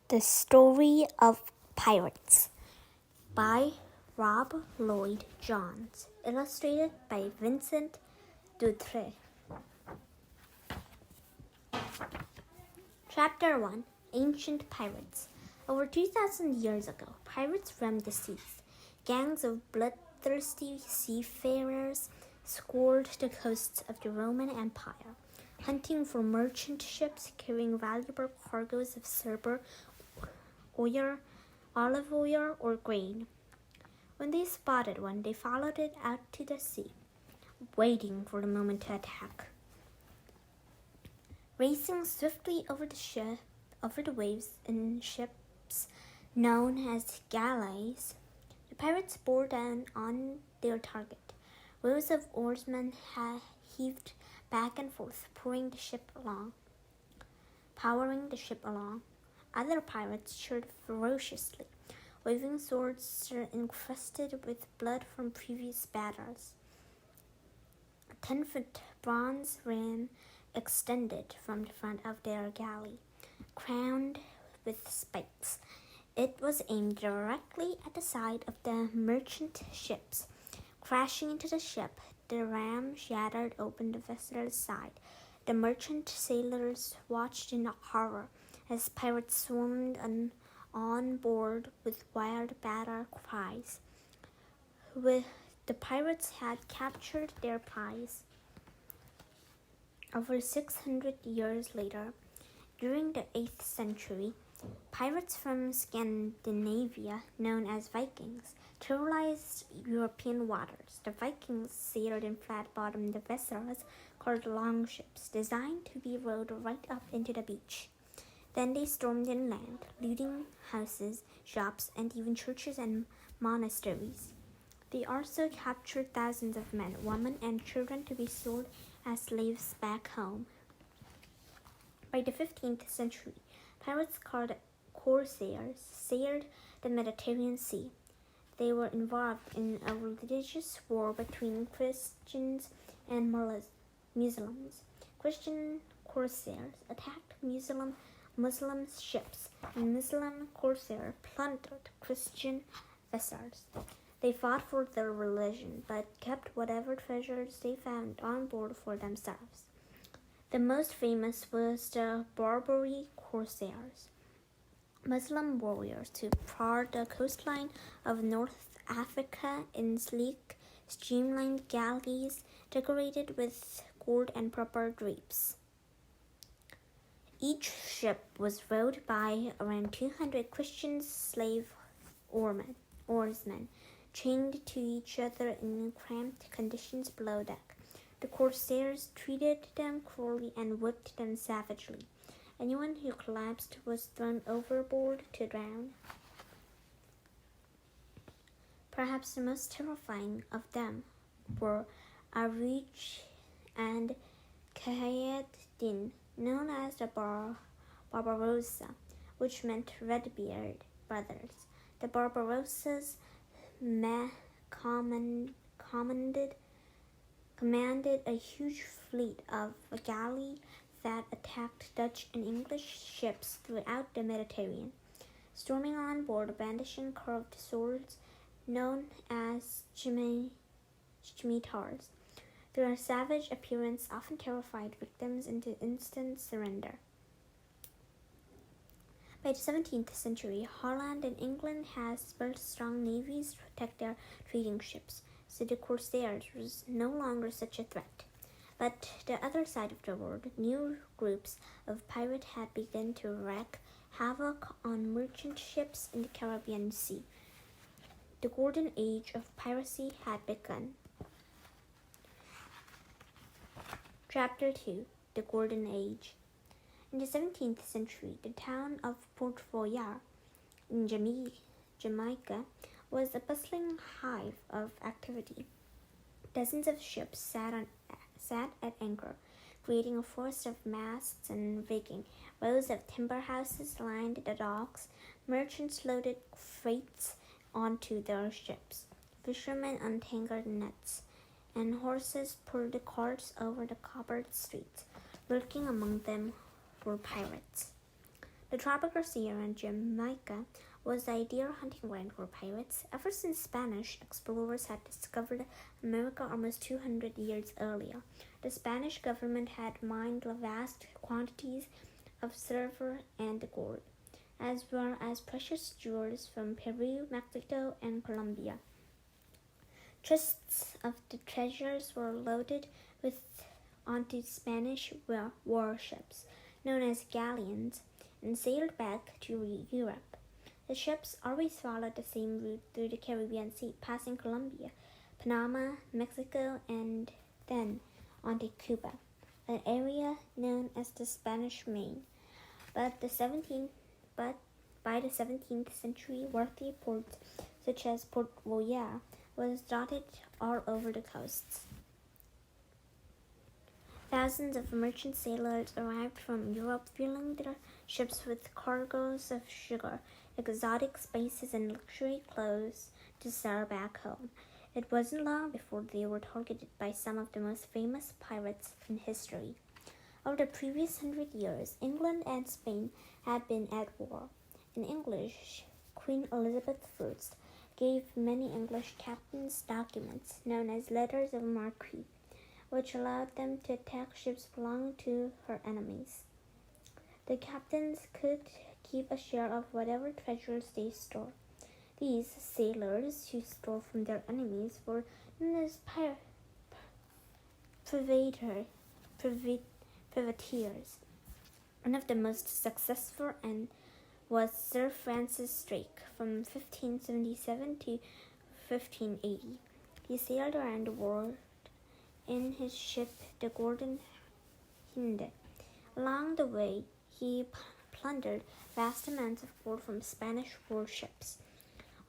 The Story of Pirates by Rob Lloyd Jones, illustrated by Vincent Dutrait. Chapter 1 Ancient Pirates. Over 2,000 years ago, pirates roamed the seas. Gangs of bloodthirsty seafarers scoured the coasts of the Roman Empire, hunting for merchant ships carrying valuable cargoes of silver, oil, olive oil, or grain. When they spotted one, they followed it out to the sea, waiting for the moment to attack. Racing swiftly over the waves in ships known as galleys, the pirates bore down on their target. Rows of oarsmen heaved back and forth, powering the ship along. Other pirates cheered ferociously, waving swords encrusted with blood from previous battles. A 10-foot bronze ram extended from the front of their galley, crowned with spikes. It was aimed directly at the side of the merchant ships. Crashing into the ship, the ram shattered open the vessel's side. The merchant sailors watched in horror as pirates swarmed on board with wild battle cries. The pirates had captured their prize. Over 600 years later, during the 8th century, pirates from Scandinavia, known as Vikings, terrorized European waters. The Vikings sailed in flat-bottomed vessels called longships, designed to be rowed right up into the beach. Then they stormed inland, looting houses, shops, and even churches and monasteries. They also captured thousands of men, women, and children to be sold as slaves back home. By the 15th century, pirates called corsairs sailed the Mediterranean Sea. They were involved in a religious war between Christians and Muslims. Christian corsairs attacked Muslim ships, and Muslim corsairs plundered Christian vessels. They fought for their religion, but kept whatever treasures they found on board for themselves. The most famous was the Barbary corsairs, Muslim warriors who prowled the coastline of North Africa in sleek, streamlined galleys decorated with gold and purple drapes. Each ship was rowed by around 200 Christian slave oarsmen, chained to each other in cramped conditions below deck. The corsairs treated them cruelly and whipped them savagely. Anyone who collapsed was thrown overboard to drown. Perhaps the most terrifying of them were Aruj and Khayat-din, known as the Barbarossa, which meant Redbeard brothers. The Barbarossas commanded a huge fleet of galleys that attacked Dutch and English ships throughout the Mediterranean, storming on board brandishing curved swords known as scimitars. Their savage appearance often terrified victims into instant surrender. By the 17th century, Holland and England had built strong navies to protect their trading ships, so the corsairs was no longer such a threat. But the other side of the world, new groups of pirates had begun to wreak havoc on merchant ships in the Caribbean Sea. The golden age of piracy had begun. Chapter 2 The Golden Age. In the 17th century, the town of Port Royal in Jamaica was a bustling hive of activity. Dozens of ships sat at anchor, creating a forest of masts and rigging. Rows of timber houses lined the docks. Merchants loaded freights onto their ships. Fishermen untangled nets, and horses pulled the carts over the cobbled streets. Lurking among them were pirates. The tropical Sierra and Jamaica was the ideal hunting ground for pirates ever since Spanish explorers had discovered America almost 200 years earlier. The Spanish government had mined vast quantities of silver and gold, as well as precious jewels from Peru, Mexico, and Colombia. Chests of the treasures were loaded onto Spanish warships, known as galleons, and sailed back to Europe. The ships always followed the same route through the Caribbean Sea, passing Colombia, Panama, Mexico, and then onto Cuba, an area known as the Spanish Main. But by the 17th century, wealthy ports such as Port Royal was dotted all over the coasts. Thousands of merchant sailors arrived from Europe, filling their ships with cargoes of sugar, exotic spices, and luxury clothes to sell back home. It wasn't long before they were targeted by some of the most famous pirates in history. Over the previous 100 years, England and Spain had been at war. In English, Queen Elizabeth I gave many English captains documents known as letters of marque, which allowed them to attack ships belonging to her enemies. The captains could keep a share of whatever treasures they stole. These sailors who stole from their enemies were known as privateers. One of the most successful was Sir Francis Drake from 1577 to 1580. He sailed around the world in his ship, the Golden Hind. Along the way, he plundered vast amounts of gold from Spanish warships.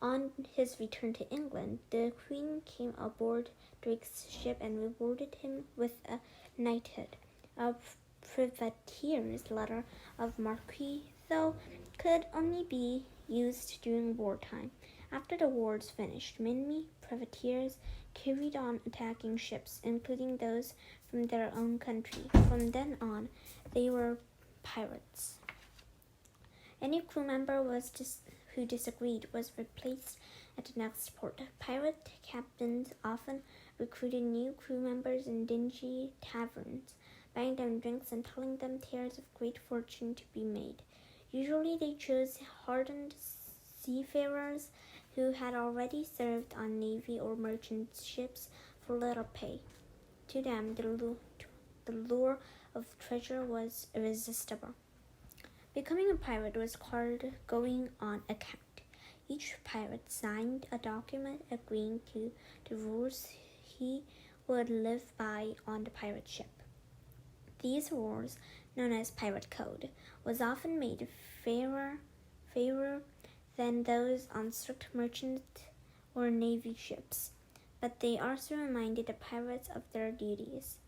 On his return to England, the Queen came aboard Drake's ship and rewarded him with a knighthood. A privateer's letter of marque, though, could only be used during wartime. After the wars finished, many privateers carried on attacking ships, including those from their own country. From then on, they were pirates. Any crew member who disagreed was replaced at the next port. Pirate captains often recruited new crew members in dingy taverns, buying them drinks and telling them tales of great fortune to be made. Usually they chose hardened seafarers who had already served on navy or merchant ships for little pay. To them, the lure of treasure was irresistible. Becoming a pirate was called going on account. Each pirate signed a document agreeing to the rules he would live by on the pirate ship. These rules, known as pirate code, was often made fairer than those on strict merchant or navy ships, but they also reminded the pirates of their duties.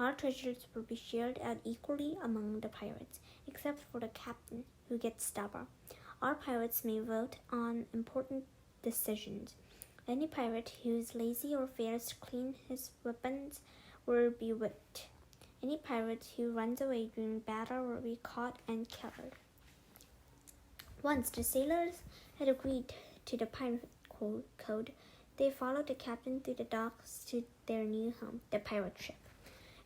All treasures will be shared out equally among the pirates, except for the captain, who gets stubborn. All pirates may vote on important decisions. Any pirate who is lazy or fails to clean his weapons will be whipped. Any pirate who runs away during battle will be caught and killed. Once the sailors had agreed to the pirate code, they followed the captain through the docks to their new home, the pirate ship.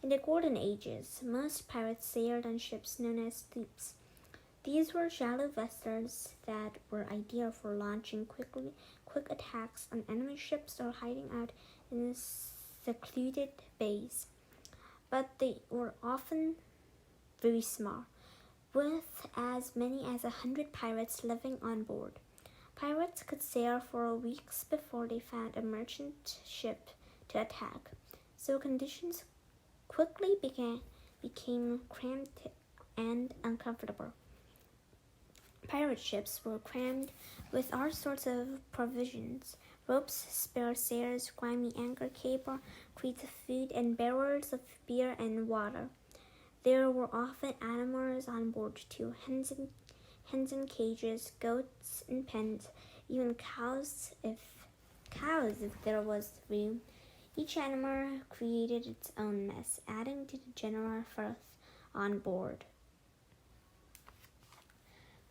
In the Golden Ages, most pirates sailed on ships known as sloops. These were shallow vessels that were ideal for launching quick attacks on enemy ships or hiding out in secluded bays. But they were often very small, with as many as 100 pirates living on board. Pirates could sail for weeks before they found a merchant ship to attack, so conditions quickly became cramped and uncomfortable. Pirate ships were crammed with all sorts of provisions: ropes, spare sails, grimy anchor cable, crates of food, and barrels of beer and water. There were often animals on board too: hens in cages, goats in pens, even cows if there was room. Each animal created its own mess, adding to the general filth on board.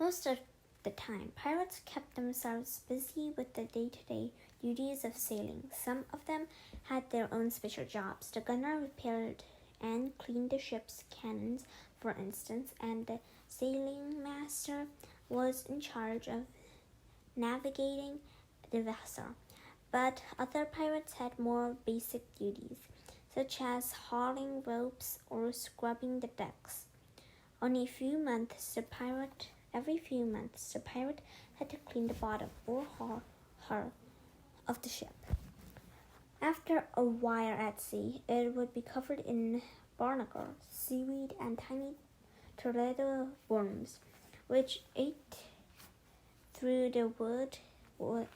Most of the time, pirates kept themselves busy with the day-to-day duties of sailing. Some of them had their own special jobs. The gunner repaired and cleaned the ship's cannons, for instance, and the sailing master was in charge of navigating the vessel. But other pirates had more basic duties, such as hauling ropes or scrubbing the decks. Every few months, the pirate had to clean the bottom or hull of the ship. After a while at sea, it would be covered in barnacles, seaweed, and tiny tornado worms, which ate through the wood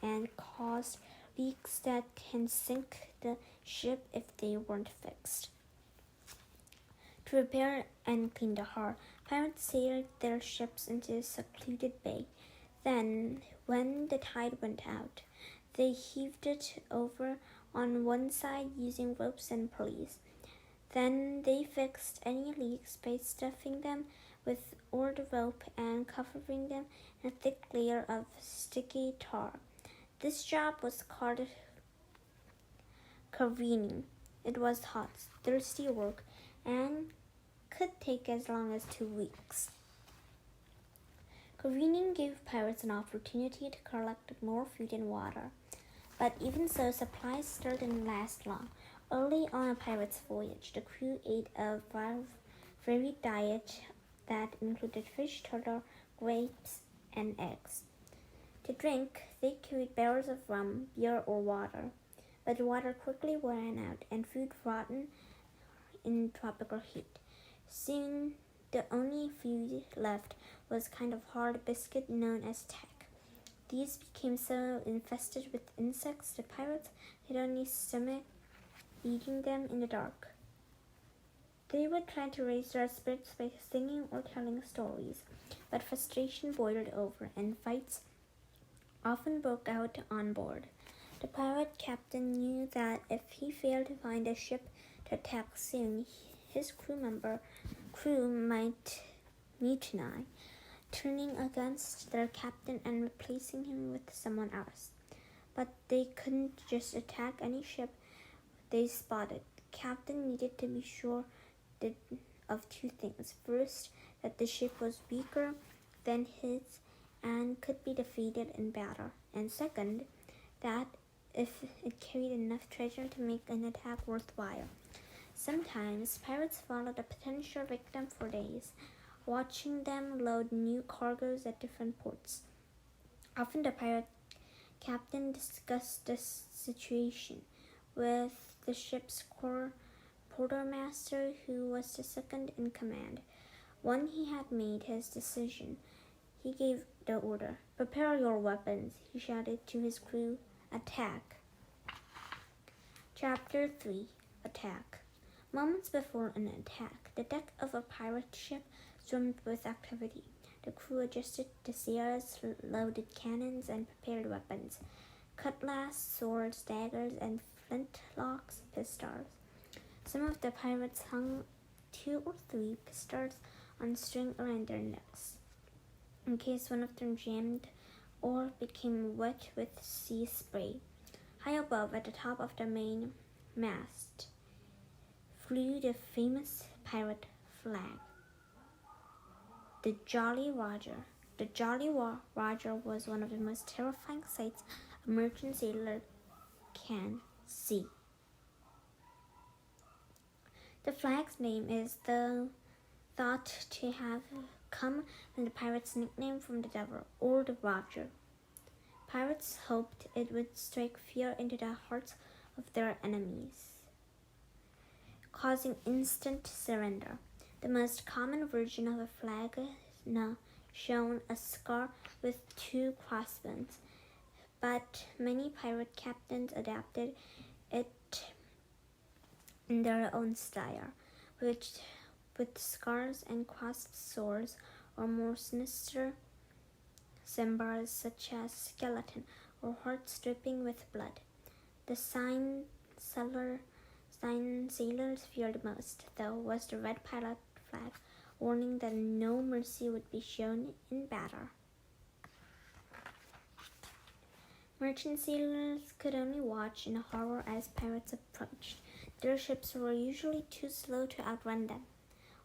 and caused leaks that can sink the ship if they weren't fixed. To repair and clean the hull, pirates sailed their ships into a secluded bay. Then, when the tide went out, they heaved it over on one side using ropes and pulleys. Then they fixed any leaks by stuffing them with old rope and covering them in a thick layer of sticky tar. This job was called careening. It was hot, thirsty work and could take as long as 2 weeks. Careening gave pirates an opportunity to collect more food and water. But even so, supplies still didn't last long. Early on a pirate's voyage, the crew ate a varied diet that included fish, turtle, grapes, and eggs. To drink, they carried barrels of rum, beer, or water. But the water quickly ran out, and food rotten in tropical heat. Soon, the only food left was a kind of hard biscuit known as tack. These became so infested with insects the pirates had only stomach eating them in the dark. They would try to raise their spirits by singing or telling stories, but frustration boiled over, and fights often broke out on board. The pirate captain knew that if he failed to find a ship to attack soon, his crew might mutiny, turning against their captain and replacing him with someone else. But they couldn't just attack any ship they spotted. The captain needed to be sure of 2 things. First, that the ship was weaker than his and could be defeated in battle. And second, that if it carried enough treasure to make an attack worthwhile. Sometimes pirates followed a potential victim for days, watching them load new cargoes at different ports. Often the pirate captain discussed the situation with the ship's quartermaster, who was the second in command. When he had made his decision, he gave the order, "Prepare your weapons," he shouted to his crew. "Attack." Chapter 3. Attack. Moments before an attack, the deck of a pirate ship swarmed with activity. The crew adjusted the sails, loaded cannons, and prepared weapons: cutlass, swords, daggers, and flintlocks, pistols. Some of the pirates hung 2 or 3 pistols on string around their necks, in case one of them jammed or became wet with sea spray. High above, at the top of the main mast, flew the famous pirate flag, the Jolly Roger. The Jolly Roger was one of the most terrifying sights a merchant sailor can see. The flag's name is thought to have come from the pirate's nickname from the devil, Old Roger. Pirates hoped it would strike fear into the hearts of their enemies, causing instant surrender. The most common version of a flag now shown a scar with 2 crossbones, but many pirate captains adapted it in their own style, with scars and crossed swords, or more sinister symbols such as skeleton or hearts dripping with blood. The sign sailors feared most, though, was the red pirate flag, warning that no mercy would be shown in battle. Merchant sailors could only watch in horror as pirates approached. Their ships were usually too slow to outrun them,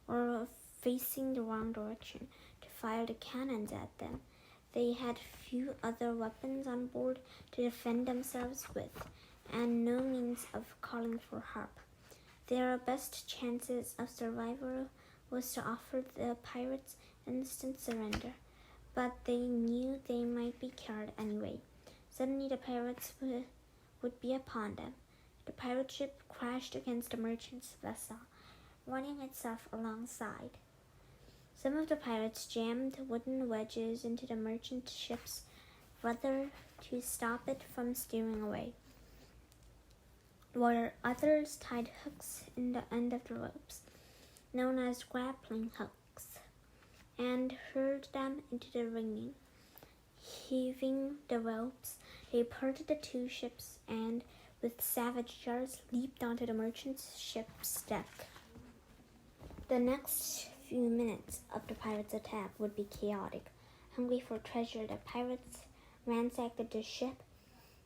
or facing the wrong direction to fire the cannons at them. They had few other weapons on board to defend themselves with, and no means of calling for help. Their best chances of survival was to offer the pirates instant surrender, but they knew they might be killed anyway. Suddenly the pirates would be upon them. The pirate ship crashed against the merchant's vessel, running itself alongside. Some of the pirates jammed wooden wedges into the merchant ship's rudder to stop it from steering away, while others tied hooks in the end of the ropes, known as grappling hooks, and hurled them into the rigging. Heaving the ropes, they parted the two ships and, with savage yells, leaped onto the merchant ship's deck. The next few minutes of the pirates' attack would be chaotic. Hungry for treasure, the pirates ransacked the ship,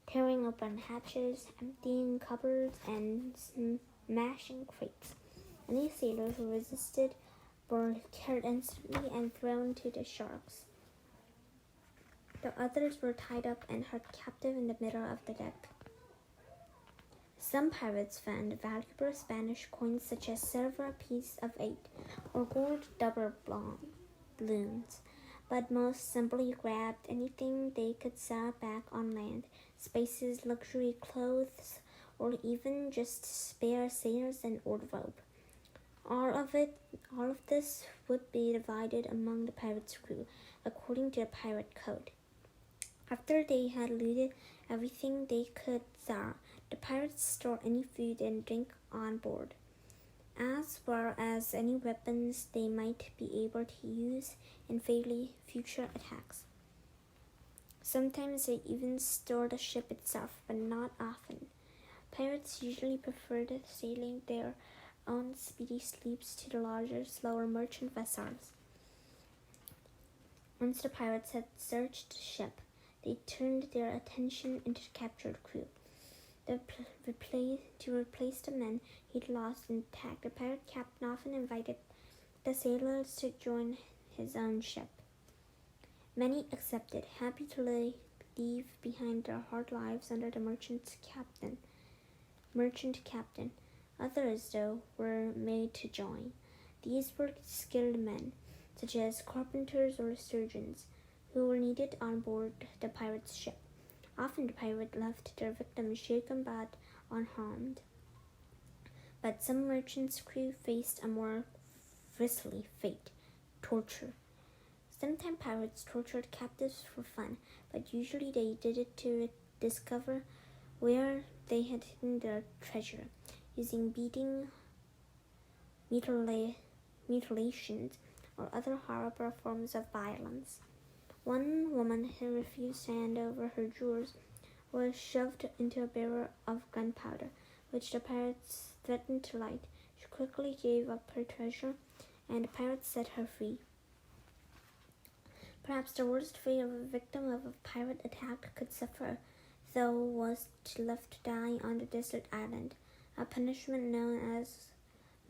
tearing open hatches, emptying cupboards, and smashing crates. Any sailors who resisted were killed instantly and thrown to the sharks. The others were tied up and held captive in the middle of the deck. Some pirates found valuable Spanish coins such as silver piece of 8 or gold double doubloons, but most simply grabbed anything they could sell back on land, spices, luxury clothes, or even just spare sails and old rope. All of this would be divided among the pirates' crew, according to the pirate code. After they had looted everything they could sell, the pirates stored any food and drink on board, as well as any weapons they might be able to use in future attacks. Sometimes they even stored the ship itself, but not often. Pirates usually preferred sailing their own speedy sloops to the larger, slower merchant vessels. Once the pirates had searched the ship, they turned their attention into the captured crew. To replace the men he'd lost in the attack, the pirate captain often invited the sailors to join his own ship. Many accepted, happy to leave behind their hard lives under the merchant captain. Others, though, were made to join. These were skilled men, such as carpenters or surgeons, who were needed on board the pirate's ship. Often the pirate left their victims shaken but unharmed. But some merchants' crew faced a more grisly fate: torture. Sometimes pirates tortured captives for fun, but usually they did it to discover where they had hidden their treasure, using beating, mutilations, or other horrible forms of violence. One woman who refused to hand over her jewels was shoved into a barrel of gunpowder, which the pirates threatened to light. She quickly gave up her treasure, and the pirates set her free. Perhaps the worst fate a victim of a pirate attack could suffer, though, was to left to die on the desert island, a punishment known as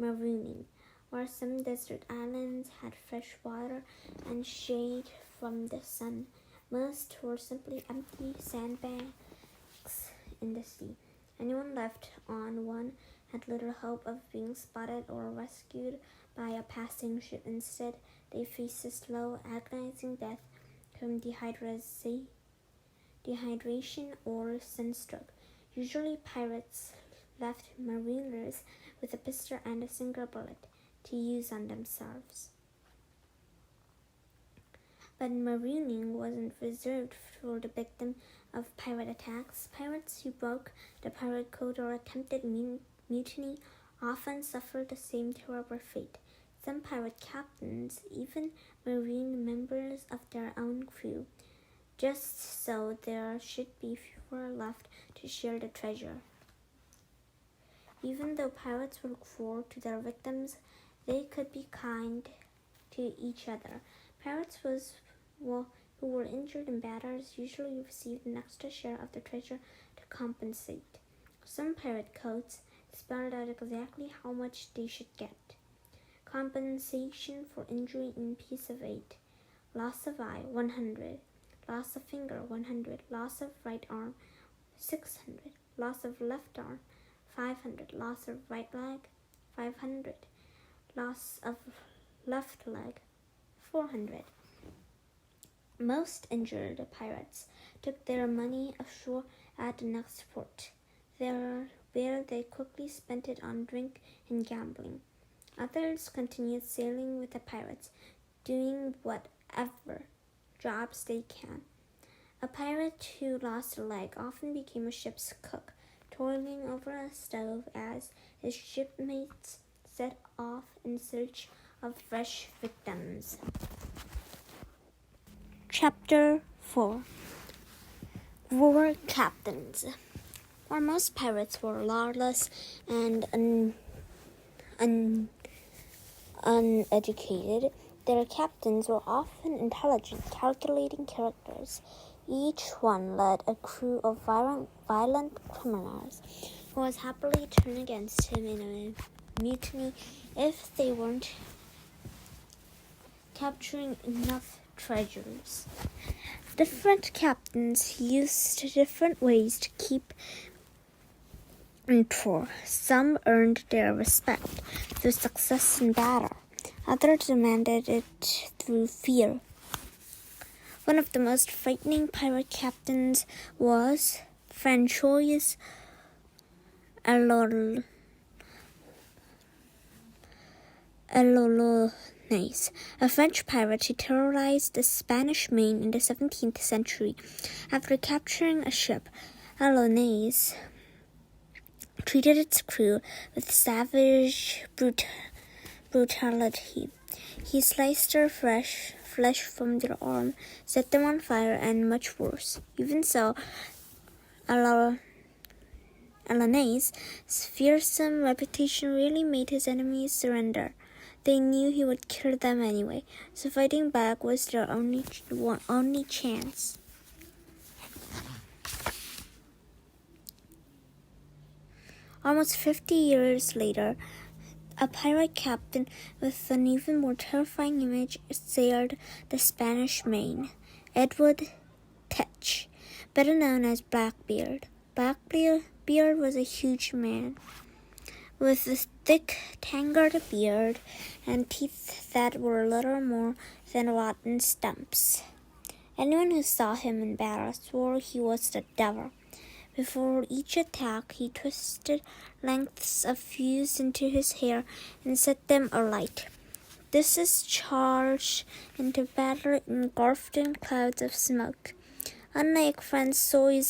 marooning. While some desert islands had fresh water and shade from the sun, most were simply empty sandbanks in the sea. Anyone left on one had little hope of being spotted or rescued by a passing ship. Instead, they faced a slow, agonizing death from dehydration or sunstroke. Usually, pirates left marooners with a pistol and a single bullet to use on themselves. But marooning wasn't reserved for the victim of pirate attacks. Pirates who broke the pirate code or attempted mutiny often suffered the same terrible fate. Some pirate captains even marooned members of their own crew, just so there should be fewer left to share the treasure. Even though pirates were cruel to their victims, they could be kind to each other. Pirates who were injured in battles usually received an extra share of the treasure to compensate. Some pirate codes spelled out exactly how much they should get. Compensation for injury in piece of 8. Loss of eye, 100. Loss of finger, 100. Loss of right arm, 600. Loss of left arm, 500. Loss of right leg, 500. Loss of left leg, 400. Most injured pirates took their money ashore at the next port, where they quickly spent it on drink and gambling. Others continued sailing with the pirates, doing whatever jobs they can. A pirate who lost a leg often became a ship's cook, toiling over a stove as his shipmates set off in search of fresh victims. Chapter 4. War Captains. While most pirates were lawless and uneducated, their captains were often intelligent, calculating characters. Each one led a crew of violent criminals who was happily turn against him in a mutiny if they weren't capturing enough treasures. Different captains used different ways to keep in tour. Some earned their respect through success in battle. Others demanded it through fear. One of the most frightening pirate captains was Francois Alolones, a French pirate who terrorized the Spanish Main in the 17th century. After capturing a ship, Alolones treated its crew with savage brutality. He sliced their flesh from their arm, set them on fire, and much worse. Even so, Alolones' fearsome reputation really made his enemies surrender. They knew he would kill them anyway, so fighting back was their only chance. Almost 50 years later, a pirate captain with an even more terrifying image sailed the Spanish Main, Edward Teach, better known as Blackbeard. Blackbeard was a huge man with a thick, tangled beard and teeth that were little more than rotten stumps. Anyone who saw him in battle swore he was the devil. Before each attack, he twisted lengths of fuse into his hair and set them alight. This charged into battle engulfed in clouds of smoke. Unlike Francois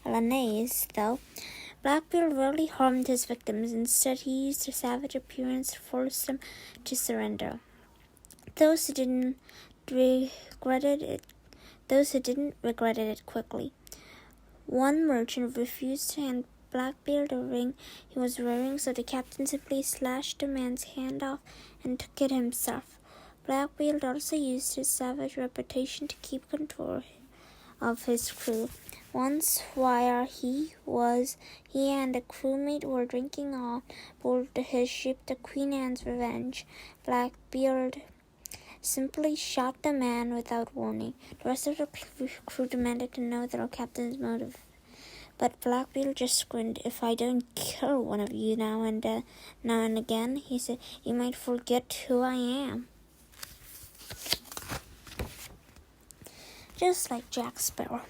Alanaise, though, Blackbeard rarely harmed his victims. Instead, he used their savage appearance to force them to surrender. Those who didn't regretted it quickly. One merchant refused to hand Blackbeard a ring he was wearing, so the captain simply slashed the man's hand off and took it himself. Blackbeard also used his savage reputation to keep control of his crew. Once, while he and a crewmate were drinking on board his ship, the Queen Anne's Revenge, Blackbeard simply shot the man without warning. The rest of the crew demanded to know their captain's motive. But Blackbeard just grinned. "If I don't kill one of you now and again," he said, "you might forget who I am." Just like Jack Sparrow.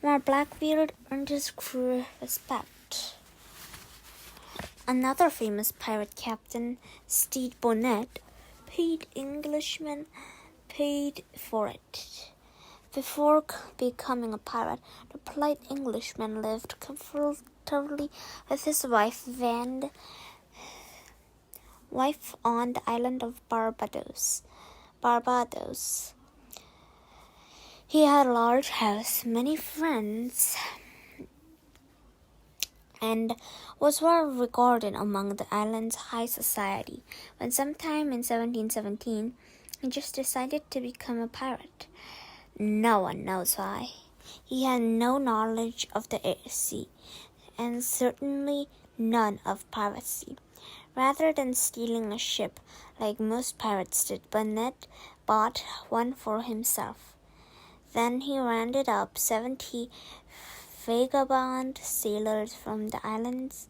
While Blackbeard earned his crew respect, another famous pirate captain, Stede Bonnet, paid for it. Before becoming a pirate, the polite Englishman lived comfortably with his wife on the island of Barbados. He had a large house, many friends, and was well regarded among the island's high society. When sometime in 1717, he just decided to become a pirate. No one knows why. He had no knowledge of the sea, and certainly none of piracy. Rather than stealing a ship like most pirates did, Bonnet bought one for himself. Then he rounded up 70 vagabond sailors from the islands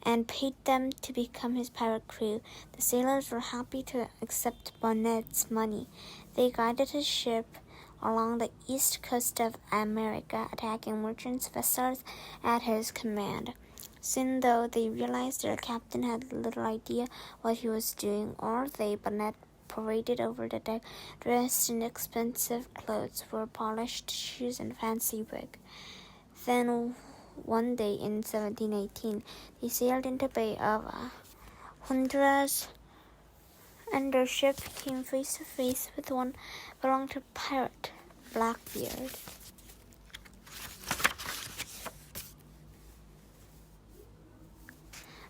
and paid them to become his pirate crew. The sailors were happy to accept Bonnet's money. They guided his ship along the east coast of America, attacking merchant vessels at his command. Soon, though, they realized their captain had little idea what he was doing, or Bonnet paraded over the deck, dressed in expensive clothes, wore polished shoes, and fancy wig. Then, one day in 1718, they sailed into the Bay of Honduras, and their ship came face to face with one belonging to pirate Blackbeard.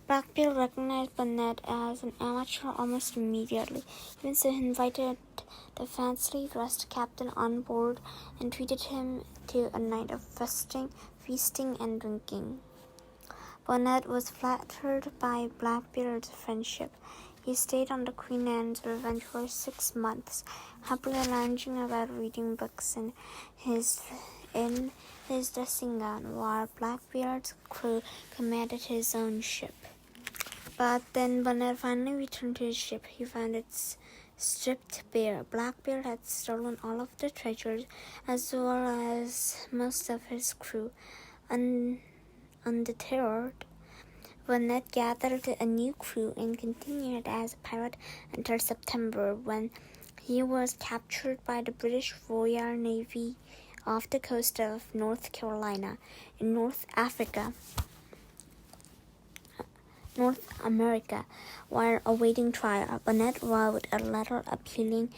Blackbeard recognized Bonnet as an amateur almost immediately. Even so, he invited the fancily dressed captain on board and treated him to a night of feasting and drinking. Bonnet was flattered by Blackbeard's friendship. He stayed on the Queen Anne's Revenge for 6 months, happily lounging about reading books in his dressing gown, while Blackbeard's crew commanded his own ship. But then Bonnet finally returned to his ship. He found it stripped bare. Blackbeard had stolen all of the treasures, as well as most of his crew. Undeterred, Bonnet gathered a new crew and continued as a pirate until September, when he was captured by the British Royal Navy off the coast of North Carolina in North America. While awaiting trial, Bonnet wrote a letter appealing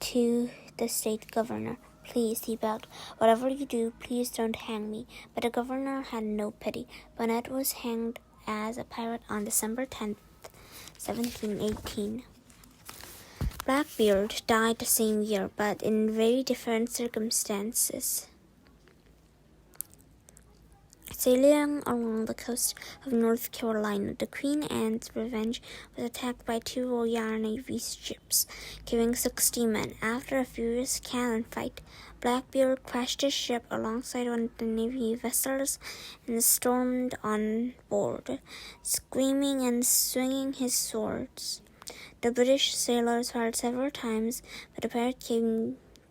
to the state governor. "Please," he begged, "whatever you do, please don't hang me." But the governor had no pity. Bonnet was hanged as a pirate on December 10th, 1718. Blackbeard died the same year, but in very different circumstances. Sailing along the coast of North Carolina, the Queen Anne's Revenge was attacked by 2 Royal Navy ships, killing 60 men. After a furious cannon fight, Blackbeard crashed his ship alongside one of the Navy vessels and stormed on board, screaming and swinging his swords. The British sailors fired several times, but the pirate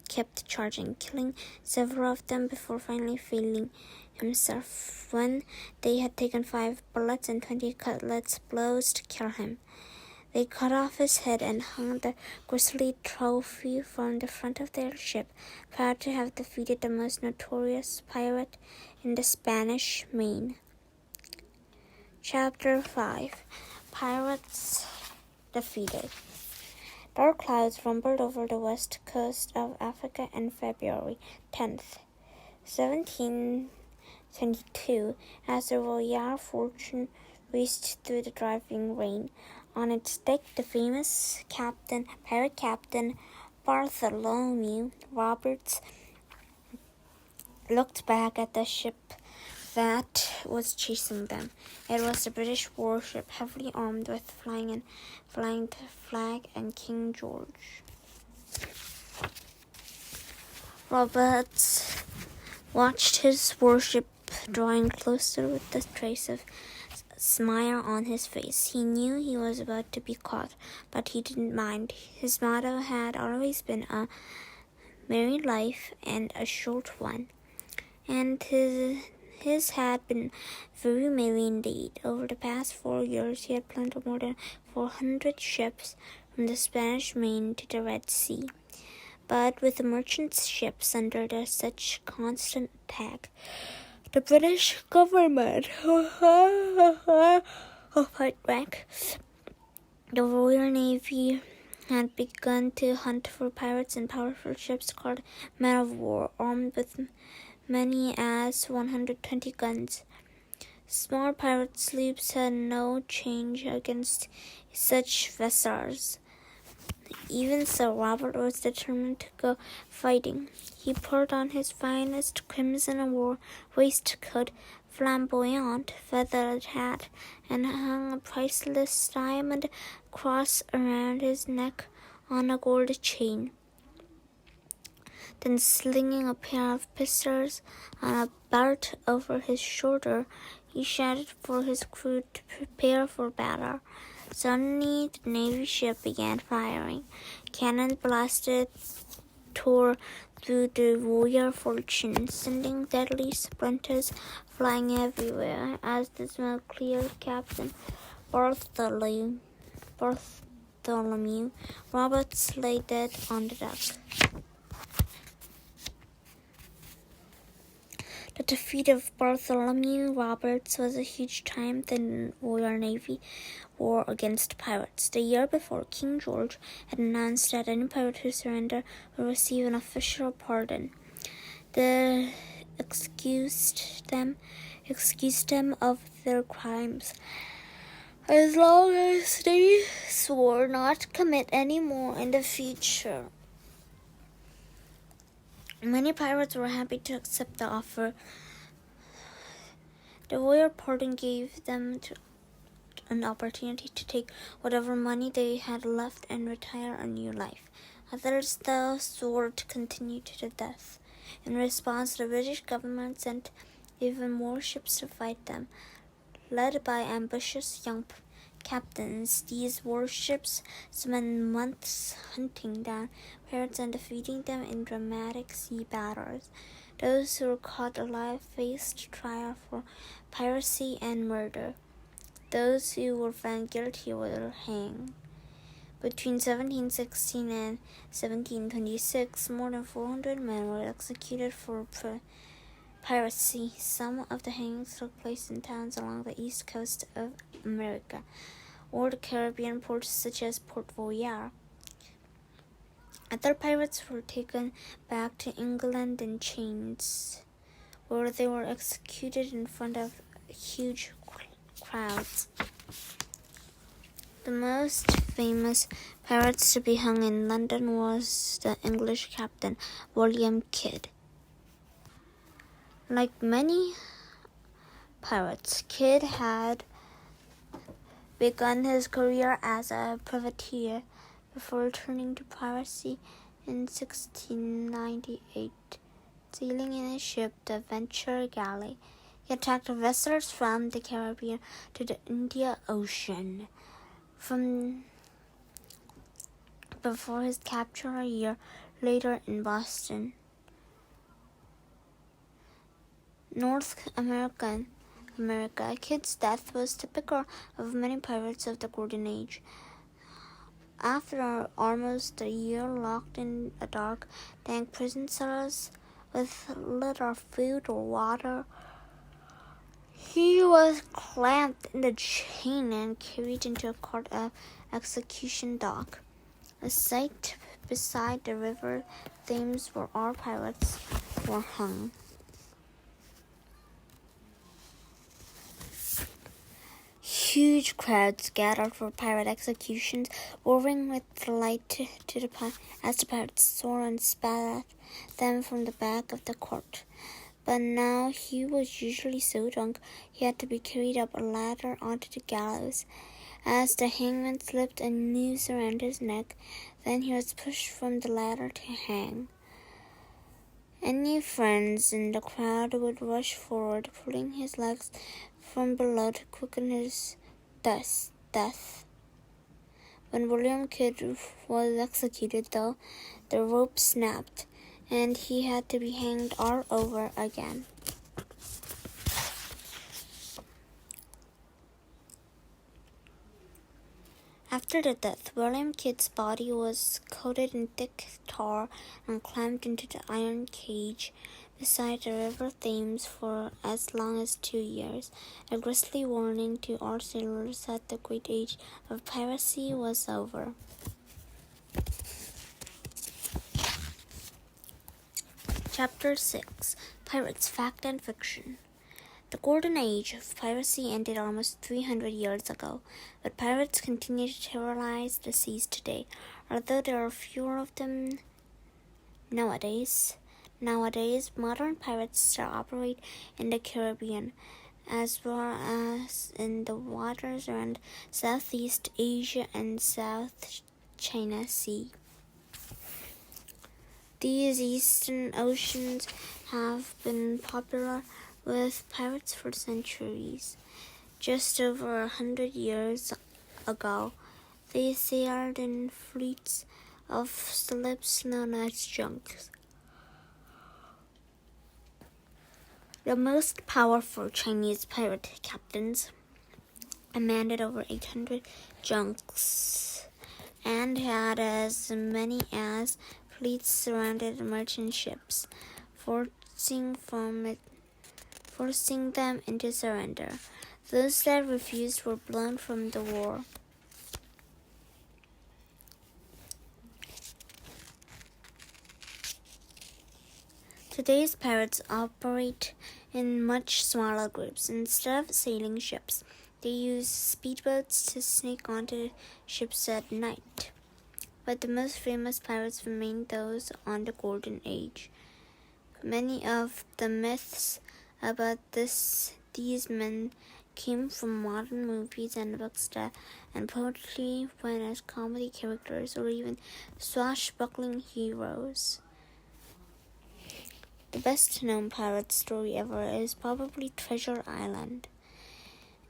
kept charging, killing several of them before finally failing himself when they had taken 5 bullets and 20 cutlass blows to kill him. They cut off his head and hung the grisly trophy from the front of their ship, proud to have defeated the most notorious pirate in the Spanish Main. Chapter 5. Pirates defeated. Dark clouds rumbled over the west coast of Africa on February 10th, 1722, as the Royal Fortune raced through the driving rain. On its deck, the famous pirate captain Bartholomew Roberts looked back at the ship that was chasing them. It was the British warship, heavily armed with flying flag and King George. Roberts watched his warship drawing closer with a trace of smile on his face. He knew he was about to be caught, but he didn't mind. His motto had always been a merry life and a short one, and his had been very merry indeed. Over the past 4 years, he had plundered more than 400 ships from the Spanish Main to the Red Sea. But with the merchant ships under such constant attack, the British government the Royal Navy had begun to hunt for pirates and powerful ships called men of war, armed with many as 120 guns. Small pirate sloops had no change against such vessels. Even so, Robert was determined to go fighting. He put on his finest crimson waistcoat, flamboyant feathered hat, and hung a priceless diamond cross around his neck on a gold chain. Then, slinging a pair of pistols on a belt over his shoulder, he shouted for his crew to prepare for battle. Suddenly, the Navy ship began firing. Cannon blasted tore through the Royal Fortune, sending deadly splinters flying everywhere. As the smoke cleared, Captain Bartholomew Roberts lay dead on the deck. The defeat of Bartholomew Roberts was a huge triumph in the Royal Navy war against pirates. The year before, King George had announced that any pirate who surrendered would receive an official pardon. They excused them of their crimes, as long as they swore not to commit any more in the future. Many pirates were happy to accept the offer. The royal pardon gave them an opportunity to take whatever money they had left and retire a new life. Others, though, swore to continue to the death. In response, the British government sent even more ships to fight them. Led by ambitious young captains, these warships spent months hunting down pirates and defeating them in dramatic sea battles. Those who were caught alive faced trial for piracy and murder. Those who were found guilty were hanged. Between 1716 and 1726, more than 400 men were executed for piracy. Some of the hangings took place in towns along the east coast of America, or the Caribbean ports such as Port Royal. Other pirates were taken back to England in chains, where they were executed in front of huge crowds. The most famous pirates to be hung in London was the English captain William Kidd. Like many pirates, Kidd had begun his career as a privateer before turning to piracy in 1698. Sailing in a ship, the Venture Galley, he attacked vessels from the Caribbean to the Indian Ocean. Before his capture a year later in Boston, North America, Kidd's death was typical of many pirates of the Golden Age. After almost a year locked in a dark, dank prison cells with little food or water, he was clamped in the chain and carried into a court of execution dock, a site beside the river Thames where all pirates were hung. Huge crowds gathered for pirate executions, roaring with delight as the pirates swore and spat at them from the back of the court. But now he was usually so drunk he had to be carried up a ladder onto the gallows. As the hangman slipped a noose around his neck, then he was pushed from the ladder to hang. Any friends in the crowd would rush forward, pulling his legs from below to quicken his death. When William Kidd was executed, though, the rope snapped, and he had to be hanged all over again. After the death, William Kidd's body was coated in thick tar and clamped into the iron cage beside the river Thames for as long as 2 years, a grisly warning to all sailors that the great age of piracy was over. Chapter 6. Pirates, Fact and Fiction. The golden age of piracy ended almost 300 years ago, but pirates continue to terrorize the seas today, although there are fewer of them nowadays. Nowadays, modern pirates still operate in the Caribbean, as well as in the waters around Southeast Asia and South China Sea. These eastern oceans have been popular with pirates for centuries. Just over 100 years ago, they sailed in fleets of ships known as junks. The most powerful Chinese pirate captains commanded over 800 junks and had as many as fleets surrounded merchant ships, forcing them into surrender. Those that refused were blown from the war. Today's pirates operate in much smaller groups. Instead of sailing ships, they use speedboats to sneak onto ships at night. But the most famous pirates remain those on the Golden Age. Many of the myths about these men came from modern movies and books and poetry when as comedy characters or even swashbuckling heroes. The best-known pirate story ever is probably Treasure Island.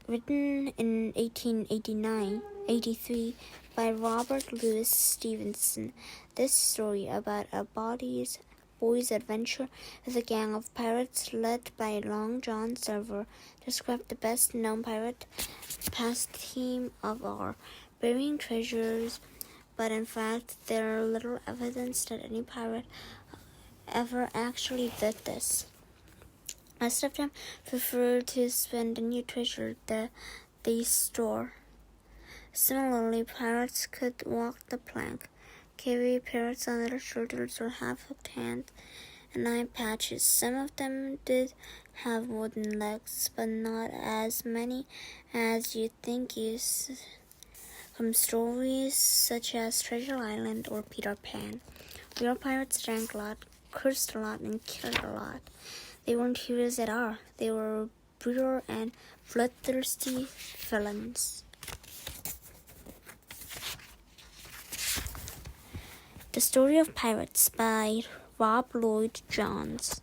Written in 1883 by Robert Louis Stevenson, this story about a boy's adventure with a gang of pirates led by Long John Silver described the best-known pirate pastime of all, burying treasures, but in fact there is little evidence that any pirate ever actually did this. Most of them prefer to spend the new treasure that they store. Similarly, pirates could walk the plank, carry parrots on their shoulders or have hooked hands and eye patches. Some of them did have wooden legs, but not as many as you'd think from stories such as Treasure Island or Peter Pan. Real pirates drank a lot, cursed a lot, and killed a lot. They weren't heroes at all. They were brutal and bloodthirsty villains. The Story of Pirates by Rob Lloyd Jones.